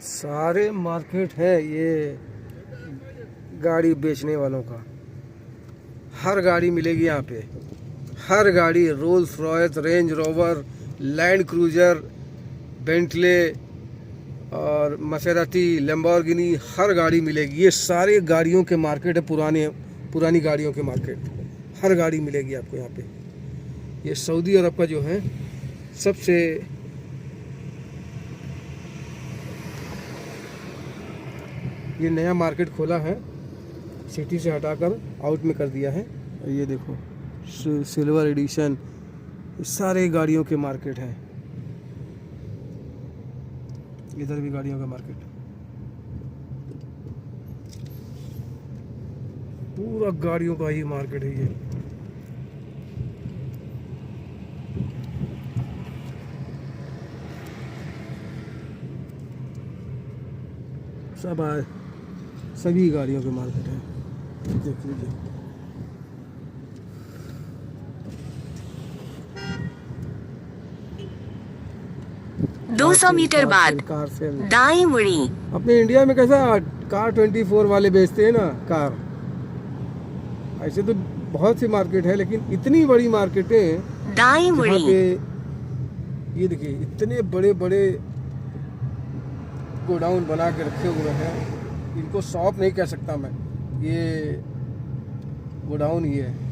सारे मार्केट है ये गाड़ी बेचने वालों का। हर गाड़ी मिलेगी यहाँ पे, हर गाड़ी, Rolls Royce, range rover, land cruiser, Bentley और मसेराती, लैम्बोर्गिनी, हर गाड़ी मिलेगी। ये सारे गाड़ियों के मार्केट है, पुरानी गाड़ियों के मार्केट। हर गाड़ी मिलेगी आपको यहाँ पे। ये सऊदी अरब का जो है सबसे ये नया मार्केट खोला है, सिटी से हटाकर आउट में कर दिया है। ये देखो सिल्वर एडिशन, सारे गाड़ियों के मार्केट है। इधर भी गाड़ियों का मार्केट, पूरा गाड़ियों का ही मार्केट है ये। सभी गाड़ियों के मार्केट है, देख लीजिए। 200 मीटर बाद कार सेल। दाएं मुड़ी। अपने इंडिया में कैसा कार 24 वाले बेचते हैं ना कार, ऐसे तो बहुत सी मार्केट है, लेकिन इतनी बड़ी मार्केटें दाएं जहाँ मुड़ी। पे ये देखिए इतने बड़े बड़े गोडाउन बना के रखे हुए हैं, इनको शॉप नहीं कह सकता मैं, ये गोडाउन ही है।